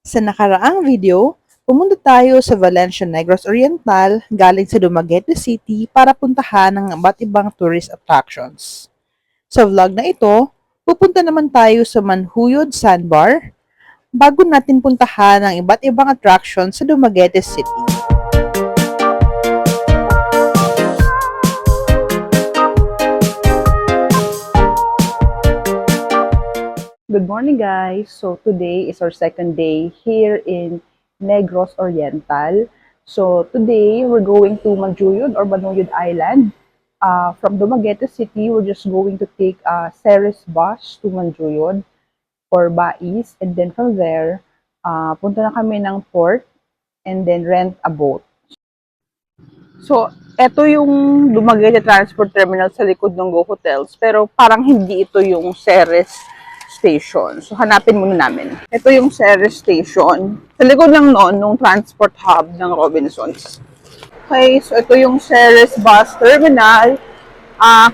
Sa nakaraang video, pumunta tayo sa Valencia Negros Oriental galing sa Dumaguete City para puntahan ang iba't ibang tourist attractions. Sa vlog na ito, pupunta naman tayo sa Manhuyod Sandbar bago natin puntahan ang iba't ibang attractions sa Dumaguete City. Good morning guys! So today is our second day here in Negros Oriental. So today we're going to Manjuyod or Banuyod Island. From Dumaguete City, we're just going to take a Ceres bus to Manjuyod or Bais. And then from there, punta na kami ng port and then rent a boat. So, eto yung Dumaguete Transport Terminal sa likod ng Go Hotels. Pero parang hindi ito yung Ceres Station. So, hanapin muna namin. Ito yung Ceres Station. Sa likod lang noon, nung transport hub ng Robinsons. Okay, so ito yung Ceres Bus Terminal.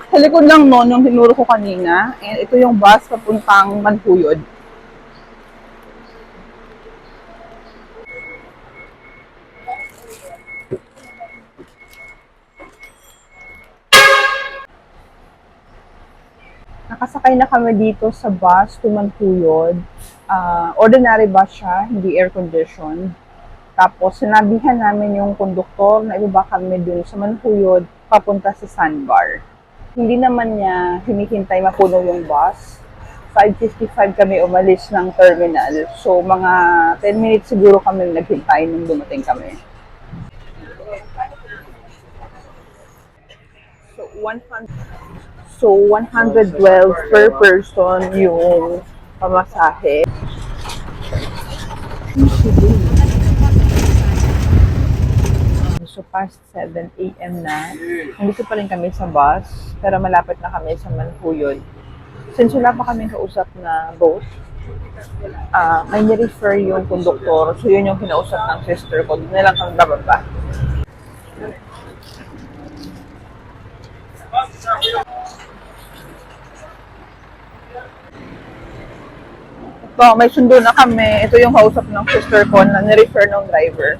Sa likod lang noon, yung tinuro ko kanina. And ito yung bus papuntang Manhuyod. Nakasakay na kami dito sa bus to Manhuyod. Ordinary bus siya, hindi air-conditioned. Tapos, sinabihan namin yung konduktor na ibaba kami dun sa Manhuyod papunta sa Sandbar. Hindi naman niya hinihintay mapuno yung bus. 5:55 kami umalis ng terminal. So, mga 10 minutes siguro kami naghintay nung dumating kami. So, 112 per person yung pamasahe. So, past 7 a.m. na. Nandito pa rin kami sa bus, pero malapit na kami sa Manhuyod. Since wala pa kami kausap na boat, may ni-refer yung konduktor. So, yun yung kinausap ng sister ko. Doon na lang kami bababa. Ito, may sundo na kami. Ito yung kausap ng sister ko na ni-refer ng driver.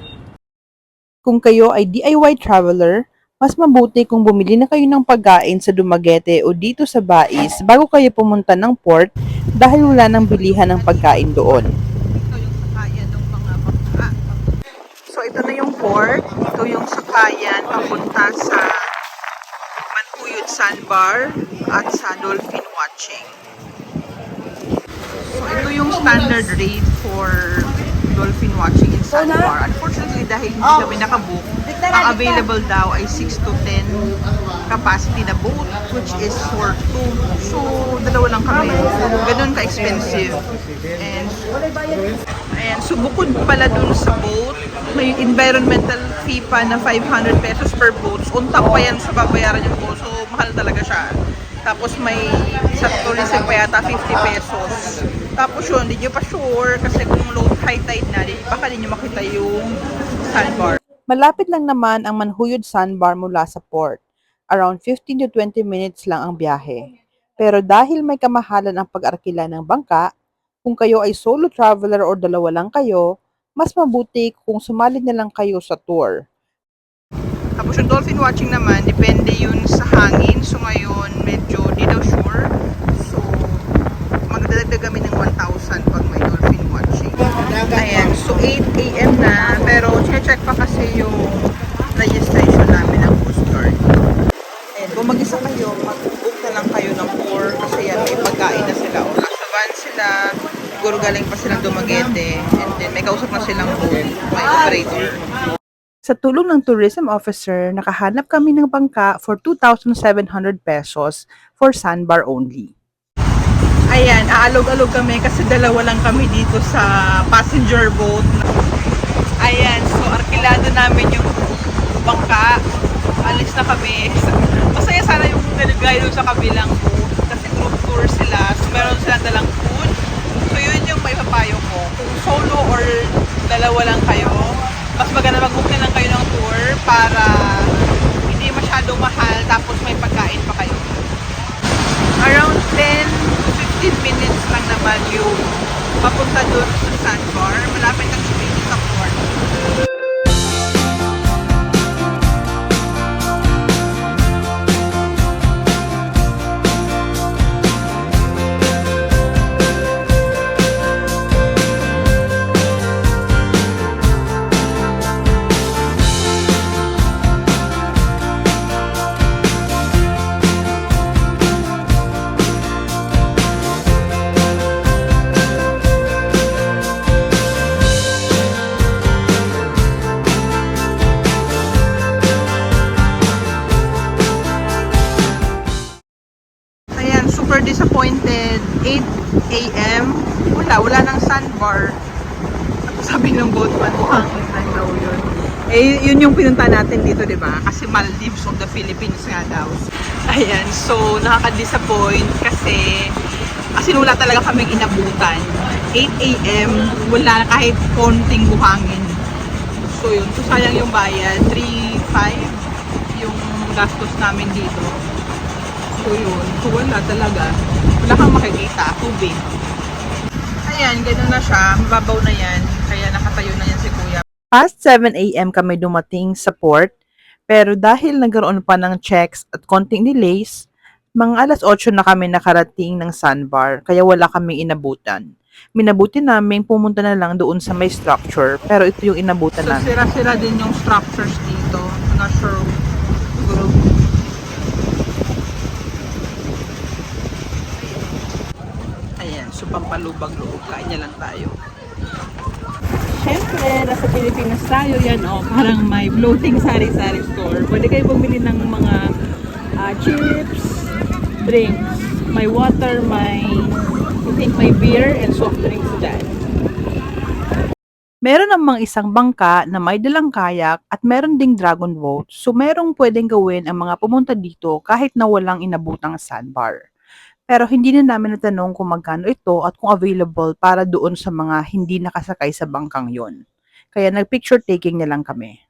Kung kayo ay DIY traveler, mas mabuti kung bumili na kayo ng pagkain sa Dumaguete o dito sa Bais bago kayo pumunta ng port dahil wala nang bilihan ng pagkain doon. Ito yung sakayan ng mga bangka. So ito na yung port. Ito yung sakayan papunta sa Manhuyod Sandbar at sa dolphin watching. So ito yung standard rate for dolphin watching in Sandbar. Unfortunately, dahil hindi kami nakabook, ang available daw ay 6 to 10 capacity na boat, which is for 2. So, dalawa lang kami. Ganun ka-expensive. And so, bukod pala dun sa boat, may environmental fee pa na 500 pesos per boat. So, on top pa yan sa babayaran yung boat. So, mahal talaga siya. Tapos may sa tourism pa yata 50 pesos. Tapos yun, hindi nyo pa sure kasi kung low high tide na, baka hindi nyo makita yung sandbar. Malapit lang naman ang Manhuyod Sandbar mula sa port. Around 15 to 20 minutes lang ang biyahe. Pero dahil may kamahalan ang pag-arkila ng bangka, kung kayo ay solo traveler o dalawa lang kayo, mas mabuti kung sumali na lang kayo sa tour. Tapos yung dolphin watching naman, depende yun sa hangin. So ngayon, medyo di daw sure. So, magdadagdag kami ng 1,000 pag may dolphin watching. Ayan, so 8 a.m. na. Pero check pa kasi yung registration namin ng Coast Guard. And kung mag-isa kayo, mag-book na lang kayo ng tour. Kasi yan, may pagkain na sila. O nasa van sila, siguro galing pa silang Dumaguete. And then may kausap na silang boat, may operator. Sa tulong ng tourism officer, nakahanap kami ng bangka for 2,700 pesos for sandbar only. Ayan, aalog-alog kami kasi dalawa lang kami dito sa passenger boat. Ayan, so arkilado namin yung bangka. Alis na kami. Masaya sana yung gaya sa kabilang boat kasi group tour sila. So meron silang dalang food. So yun yung may papayo ko. Kung solo or dalawa lang kayo, mas maganda mag-book na lang kayo ng tour para hindi masyadong mahal tapos may pagkain pa kayo. Around 10 to 15 minutes lang naman yung papunta doon sa sandbar. Malapit Sabi ng boatman, buhangin lang daw yun. Eh, yun yung pinunta natin dito, di ba? Kasi Maldives of the Philippines nga daw. Ayan, so nakaka-disappoint kasi wala talaga kaming inabutan. 8 a.m. wala kahit konting buhangin. So yun, so sayang yung bayad. 3.5 yung gastos namin dito. So yun, so wala talaga. Wala kang makikita, tubig. Ayan, ganun na siya. Mababaw na yan. Kaya nakatayo na yan si Kuya. Past 7 a.m. kami dumating sa port. Pero dahil nagkaroon pa ng checks at konting delays, mga alas 8 na kami nakarating ng sandbar. Kaya wala kami inabutan. Minabuti namin pumunta na lang doon sa may structure. Pero ito yung inabutan namin. So sira-sira din yung structures dito. Not sure. Siguro. Ayan, so pampalubag-loob. Kain niya lang tayo. Siyempre, nasa Pilipinas tayo yan, oh, parang may floating sari-sari store. Pwede kayo bumili ng mga chips, drinks. May water, I think may beer and soft drinks dyan. Meron namang isang bangka na may dalang kayak at meron ding dragon boat. So merong pwedeng gawin ang mga pumunta dito kahit na walang inabutang sandbar. Pero hindi na namin natanong kung magkano ito at kung available para doon sa mga hindi nakasakay sa bangkang yon. Kaya nag-picture taking na lang kami.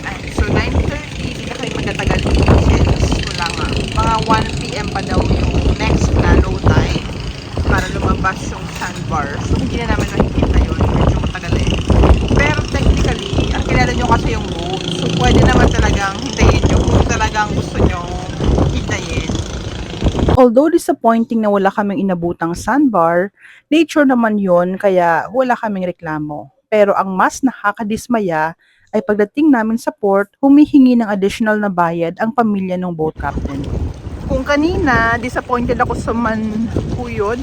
Ay, so 9:30, hindi na kayo magtatagal dito since wala nga. Mga 1 p.m. pa daw yung next na low tide para lumabas yung sandbar. So hindi na namin makikita yun. Medyo matagal eh. Pero technically, kilala nyo kasi yung boat. So pwede naman talagang hintayin nyo kung talagang gusto nyo hintayin. Although disappointing na wala kaming inabutang sandbar, nature naman yon kaya wala kaming reklamo. Pero ang mas nakakadismaya ay pagdating namin sa port, humihingi ng additional na bayad ang pamilya ng boat captain. Kung kanina, disappointed ako sa Manhuyod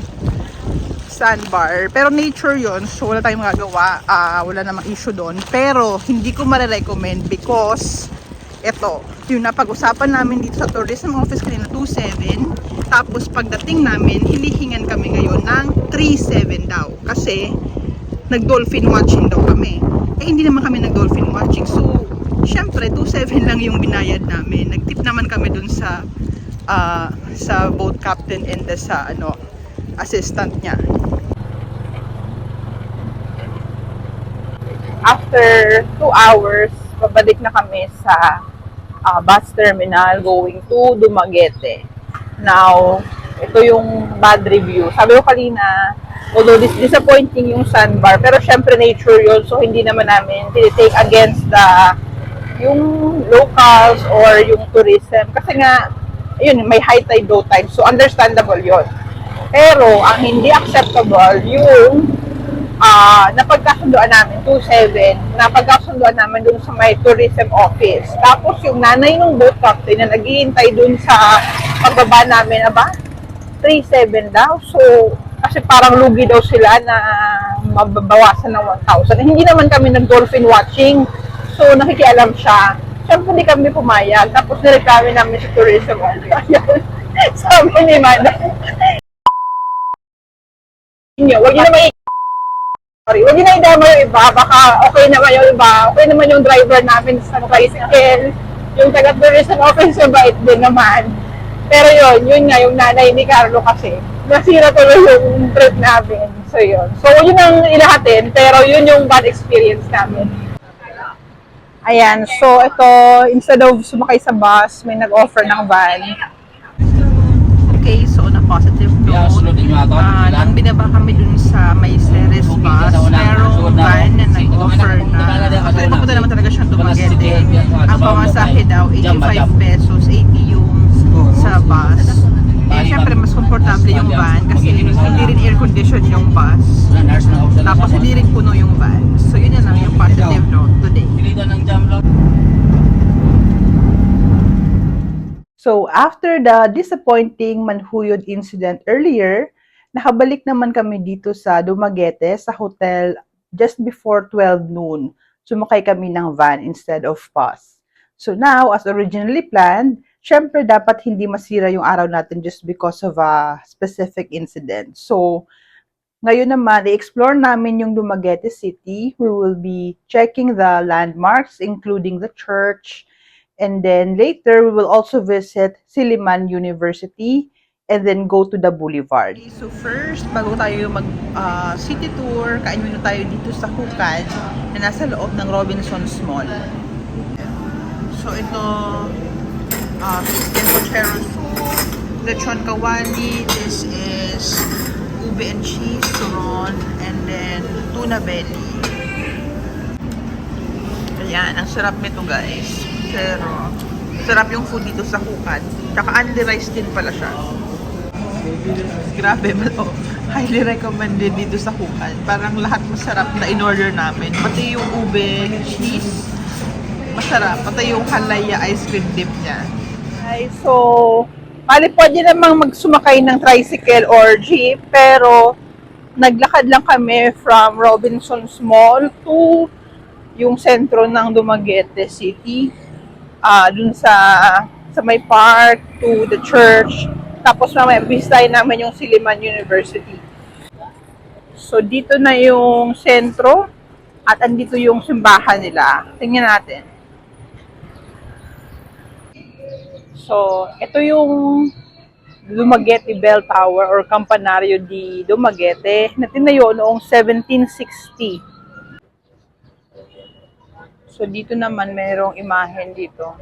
sandbar, pero nature yon, so wala tayong magagawa, wala namang issue doon. Pero hindi ko ma-recommend because ito, yung napag-usapan namin dito sa tourism office kanina 2.7, tapos pagdating namin hinihingan kami ngayon ng 3.7 daw kasi nag-dolphin watching daw kami. Eh hindi naman kami nag-dolphin watching, so syempre 2.7 lang yung binayad namin. Nag-tip naman kami dun sa boat captain and sa assistant niya. After 2 hours, pabalik na kami sa bus terminal going to Dumaguete. Now, ito yung bad review. Sabi ko kanina, although disappointing yung sandbar, pero syempre nature yun, so hindi naman namin take against yung locals or yung tourism. Kasi nga, yun, may high tide, low tide, so understandable yun. Pero, ang hindi acceptable, yung napagkasunduan namin, 2.7, napagkasunduan namin dun sa may tourism office. Tapos yung nanay ng boat captain na naghihintay dun sa pagbaba namin, 3.7 daw. So, kasi parang lugi daw sila na mababawasan ng 1,000. Hindi naman kami nag-dolphin watching. So, nakikialam siya. Siyempre, hindi kami pumayag. Tapos, nireklamo namin sa tourism office. Sabi ni Madam, huwag niyo naman huwag niyo na idama yung iba, baka okay naman yung iba, okay naman yung driver namin sa tricycle, yung taga-tourism office, mabait din naman. Pero yun nga, yung nanay ni Carlo kasi, nasira tuloy yung trip namin. So yun. So yun ang ilahatin, pero yun yung bad experience namin. Ayan, so ito, instead of sumakay sa bus, may nag-offer ng van. Okay, so on a positive note, nang binaba kami dun sa may Ceres bus, merong van na nag-offer na, actually papunta naman talaga siyang Dumaguete. Ang pamasahe daw, 85 pesos, 80 yung sa bus. Eh, syempre mas komportable yung van kasi hindi rin air condition yung bus. Tapos hindi rin puno yung van. So yun lang yung positive note today. So, after the disappointing Manhuyod incident earlier, nakabalik naman kami dito sa Dumaguete sa hotel just before 12 noon. Sumakay kami ng van instead of bus. So now, as originally planned, syempre dapat hindi masira yung araw natin just because of a specific incident. So, Ngayon naman, i-explore namin yung Dumaguete City. We will be checking the landmarks, including the church. And then later, we will also visit Silliman University and then go to the boulevard. Okay, so first, bago tayo mag-city tour, kain muna tayo dito sa Hukad na nasa loob ng Robinson's Mall. So ito, chicken pochero soup, lechon kawali, this is ube and cheese, turon, and then tuna belly. Ayan, ang sarap nito guys. Pero, sarap yung food dito sa Hukad. Tsaka only rice din pala siya. Grabe, oh, highly recommended dito sa Hukad. Parang lahat masarap na in-order namin. Pati yung ube, cheese, masarap. Pati yung halaya ice cream dip niya. Okay, so, pwede namang magsumakay ng tricycle or jeep, pero naglakad lang kami from Robinson's Mall to yung sentro ng Dumaguete City. Dun sa may park, to the church. Tapos mamaya, bisitahin namin yung Silliman University. So, dito na yung sentro at andito yung simbahan nila. Tingnan natin. So, ito yung Dumaguete Bell Tower or Campanario di Dumaguete na tinayo noong 1760. So, dito naman mayroong imahen dito.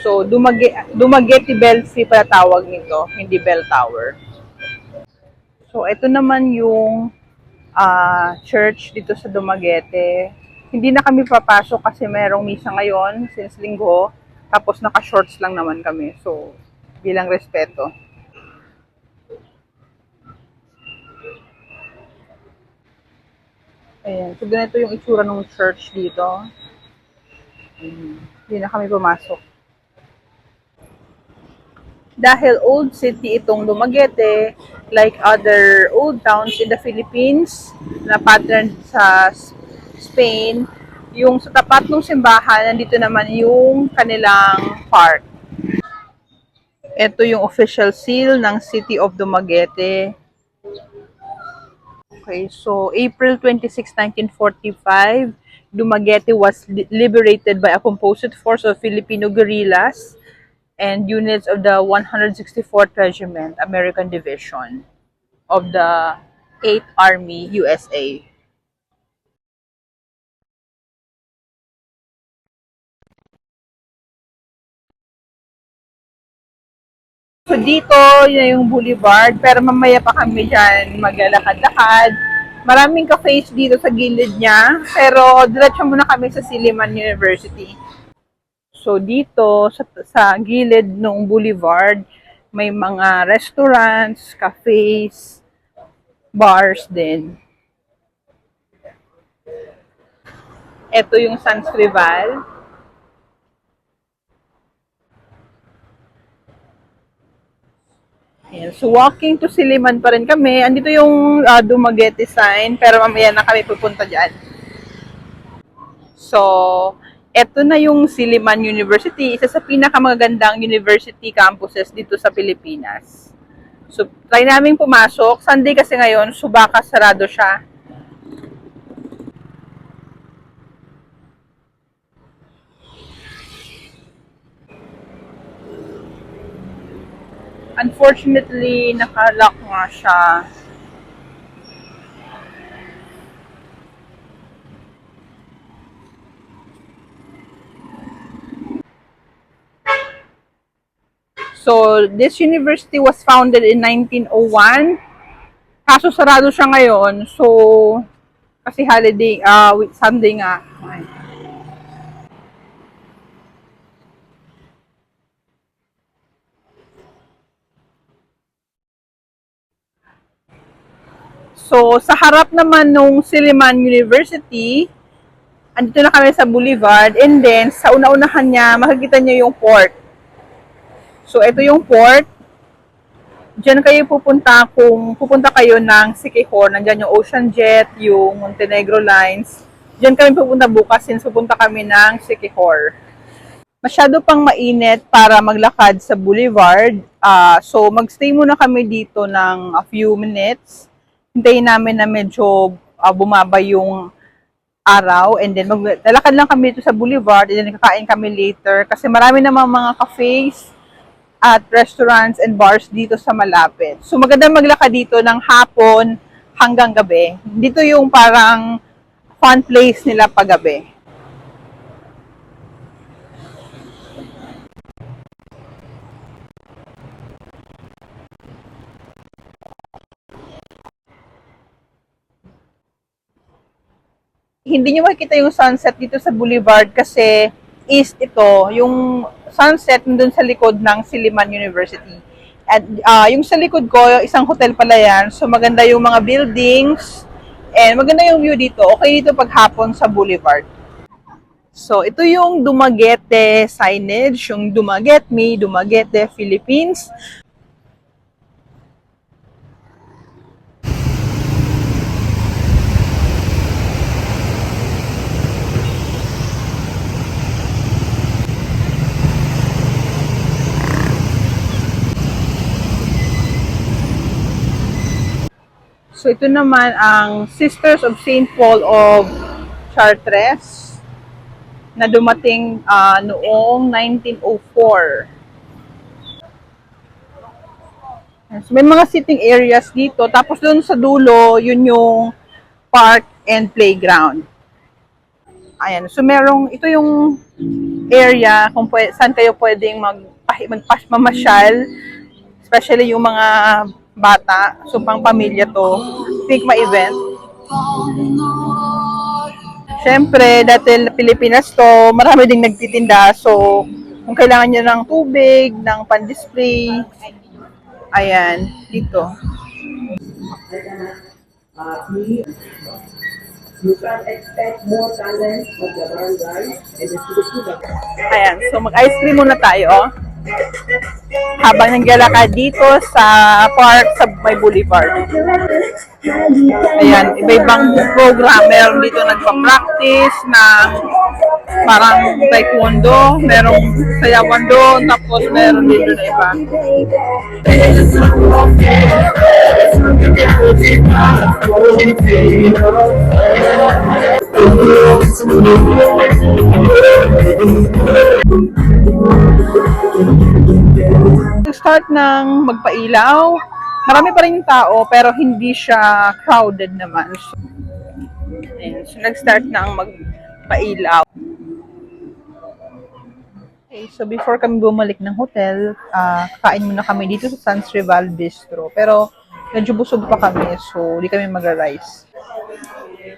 So, Dumaguete Belfry pala tawag nito, hindi bell tower. So, ito naman yung church dito sa Dumaguete. Hindi na kami papasok kasi merong misa ngayon since linggo. Tapos naka-shorts lang naman kami. So, bilang respeto. Ayan. So, ganito yung itsura ng church dito. Hindi na kami pumasok. Dahil old city itong Dumaguete, like other old towns in the Philippines, na pattern sa Spain, yung sa tapat ng simbahan, nandito naman yung kanilang park. Ito yung official seal ng City of Dumaguete. Okay, so April 26, 1945, Dumaguete was liberated by a composite force of Filipino guerrillas and units of the 164th Regiment, American Division of the 8th Army, USA. So dito, yun yung boulevard, pero mamaya pa kami dyan maglalakad-lakad. Maraming cafes dito sa gilid niya, pero diretso muna kami sa Silliman University. So dito sa gilid ng boulevard, may mga restaurants, cafes, bars din. Ito yung San Scrival. Ayan. So walking to Silliman pa rin kami. Andito yung Dumaguete sign, pero mamaya na kami pupunta dyan. So, eto na yung Silliman University, isa sa pinakamagandang university campuses dito sa Pilipinas. So, try namin pumasok. Sunday kasi ngayon, so baka sarado siya. Unfortunately, naka-lock nga siya. So, this university was founded in 1901. Kaso sarado siya ngayon. So, kasi holiday, Sunday nga. So, sa harap naman nung Silliman University, andito na kami sa Boulevard, and then sa una-unahan niya, makikita niyo yung port. So, ito yung port. Diyan kayo pupunta kung pupunta kayo ng Siquijor. Nandiyan yung Ocean Jet, yung Montenegro Lines. Diyan kami pupunta bukas since pupunta kami ng Siquijor. Masyado pang mainit para maglakad sa boulevard. So magstay muna kami dito ng a few minutes. Hintayin namin na medyo bumaba yung araw, and then lalakad lang kami dito sa boulevard, and then kakain kami later kasi marami namang mga cafes at restaurants and bars dito sa malapit. So maganda maglakad dito ng hapon hanggang gabi. Dito yung parang fun place nila paggabi. Hindi nyo makikita yung sunset dito sa Boulevard kasi east ito, yung sunset nandun sa likod ng Silliman University. At yung sa likod ko, isang hotel pala yan. So maganda yung mga buildings and maganda yung view dito. Okay dito paghapon sa Boulevard. So ito yung Dumaguete signage, yung Dumaguete Me, Dumaguete Philippines. So ito naman ang Sisters of St. Paul of Chartres na dumating noong 1904. So may mga sitting areas dito. Tapos doon sa dulo, yun yung park and playground. Ayan. So ito yung area kung saan kayo pwedeng mamasyal. Especially yung mga bata. So pang pamilya to. Think ma-event. Siyempre, dahil Pilipinas to, marami ding nagtitinda. So, kung kailangan nyo ng tubig, ng pan-display, ayan, dito. You can expect more talent of the barangay and the student. Ayan, so mag-ice cream muna tayo habang naglalakad dito sa park sa may boulevard. Ayan, iba-ibang program. Meron dito nagpa-practice ng parang taekwondo, merong sayawan doon, tapos meron dito na iba. Start ng magpailaw, marami pa rin tao pero hindi siya crowded naman. So nag-start ng magpailaw. Okay, so before kami bumalik ng hotel, kakain muna kami dito sa Sans Rival Bistro. Pero medyo busog pa kami, so hindi kami magra-rice.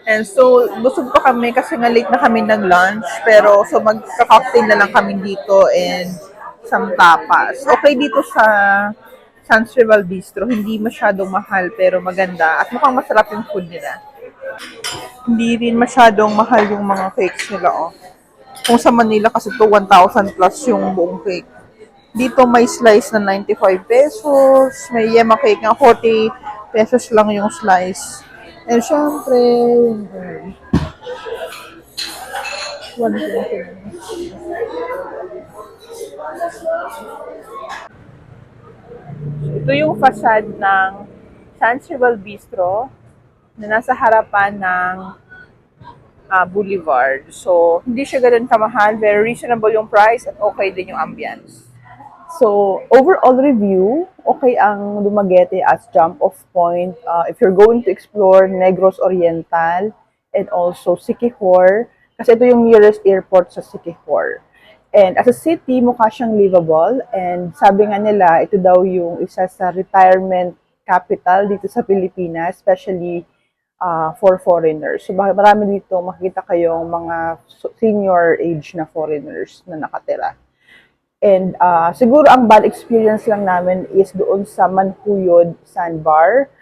And so, busog pa kami kasi nga late na kami nag-lunch. Pero, so magka-cocktail na lang kami dito and some tapas. Okay dito sa Sans Rival Bistro, hindi masyadong mahal pero maganda. At mukhang masarap yung food nila. Hindi rin masyadong mahal yung mga cakes nila, oh. Kung sa Manila kasi to 1,000 plus yung buong cake. Dito may slice na 95 pesos, may yema cake na 40 pesos lang yung slice. And syempre, ito yung facade ng Sans Rival Bistro na nasa harapan ng boulevard. So, hindi siya ganun kamahal. Very reasonable yung price at okay din yung ambience. So, overall review, okay ang Dumaguete as jump-off point. If you're going to explore Negros Oriental and also Siquijor, kasi ito yung nearest airport sa Siquijor. And as a city, mukha siyang livable. And sabi nga nila, ito daw yung isa sa retirement capital dito sa Pilipinas, especially for foreigners. So marami dito makikita kayong mga senior age na foreigners na nakatira. And siguro ang bad experience lang namin is doon sa Manhuyod Sandbar.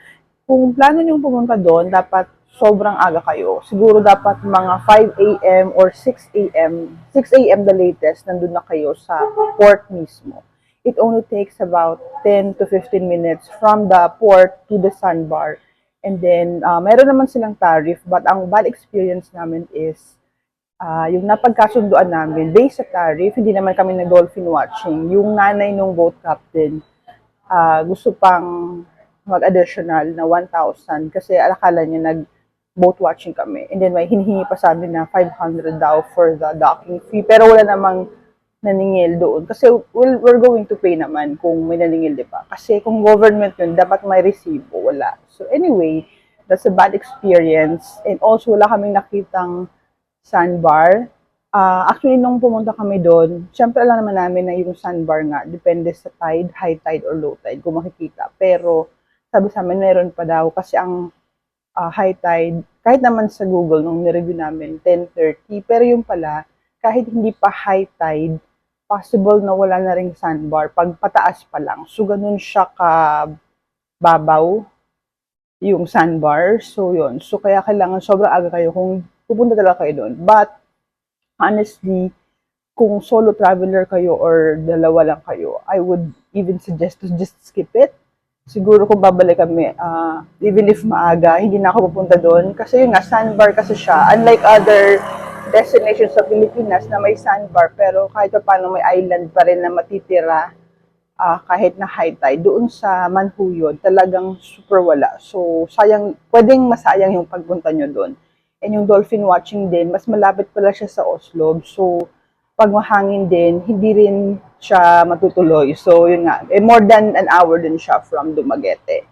Kung plano nyo pumunta doon, dapat sobrang aga kayo. Siguro dapat mga 5 a.m. or 6 a.m. 6 a.m. the latest, nandun na kayo sa port mismo. It only takes about 10 to 15 minutes from the port to the sandbar. And then, meron naman silang tariff, but ang bad experience namin is Yung napagkasunduan namin, based sa tariff, hindi naman kami nag-dolphin watching. Yung nanay nung boat captain, gusto pang mag-additional na 1,000 kasi akala niya nag-boat watching kami. And then may hinihingi pa sa amin na 500 daw for the docking fee. Pero wala namang naningil doon. Kasi we're going to pay naman kung may naningil, di ba? Kasi kung government yun, dapat may resibo. Wala. So anyway, that's a bad experience. And also, wala kaming nakitang sandbar. Actually, nung pumunta kami doon, syempre alam naman namin na yung sandbar nga, depende sa tide, high tide or low tide, kung makikita. Pero sabi sa amin, meron pa daw kasi ang high tide, kahit naman sa Google, nung nireview namin, 10:30, pero yung pala, kahit hindi pa high tide, possible na wala na ring sandbar pag pataas pa lang. So, ganun siya babaw yung sandbar. So, yun. So, kaya kailangan sobrang aga kayo kung pupunta talaga kayo doon. But, honestly, kung solo traveler kayo or dalawa lang kayo, I would even suggest to just skip it. Siguro kung babalik kami, even if maaga, hindi na ako pupunta doon. Kasi yun nga, sandbar kasi siya. Unlike other destinations sa Pilipinas na may sandbar, pero kahit pa paano may island pa rin na matitira kahit na high tide. Doon sa Manhuyod, talagang super wala. So, sayang, pwedeng masayang yung pagpunta nyo doon. And yung dolphin watching din, mas malapit pala siya sa Oslo. So, pag mahangin din, hindi rin siya matutuloy. So, yun nga, more than an hour din siya from Dumaguete.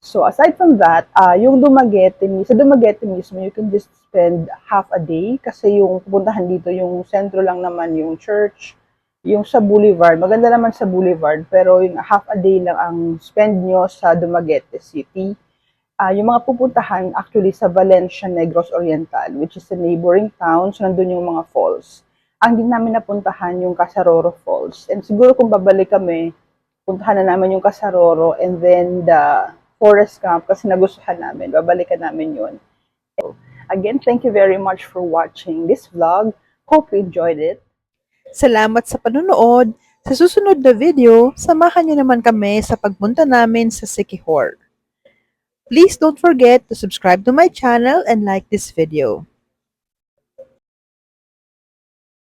So, aside from that, yung sa Dumaguete mismo, you can just spend half a day kasi yung pupuntahan dito, yung sentro lang naman, yung church, yung sa Boulevard. Maganda naman sa Boulevard, pero yung half a day lang ang spend nyo sa Dumaguete City. Yung mga pupuntahan actually sa Valencia Negros Oriental, which is a neighboring town, so nandun yung mga falls. Ang din namin napuntahan yung Casaroro Falls. And siguro kung babalik kami, puntahan na namin yung Casaroro and then the forest camp kasi nagustuhan namin. Babalikan namin yun. Again, thank you very much for watching this vlog. Hope you enjoyed it. Salamat sa panonood. Sa susunod na video, samahan niyo naman kami sa pagpunta namin sa Siquijor. Please don't forget to subscribe to my channel and like this video.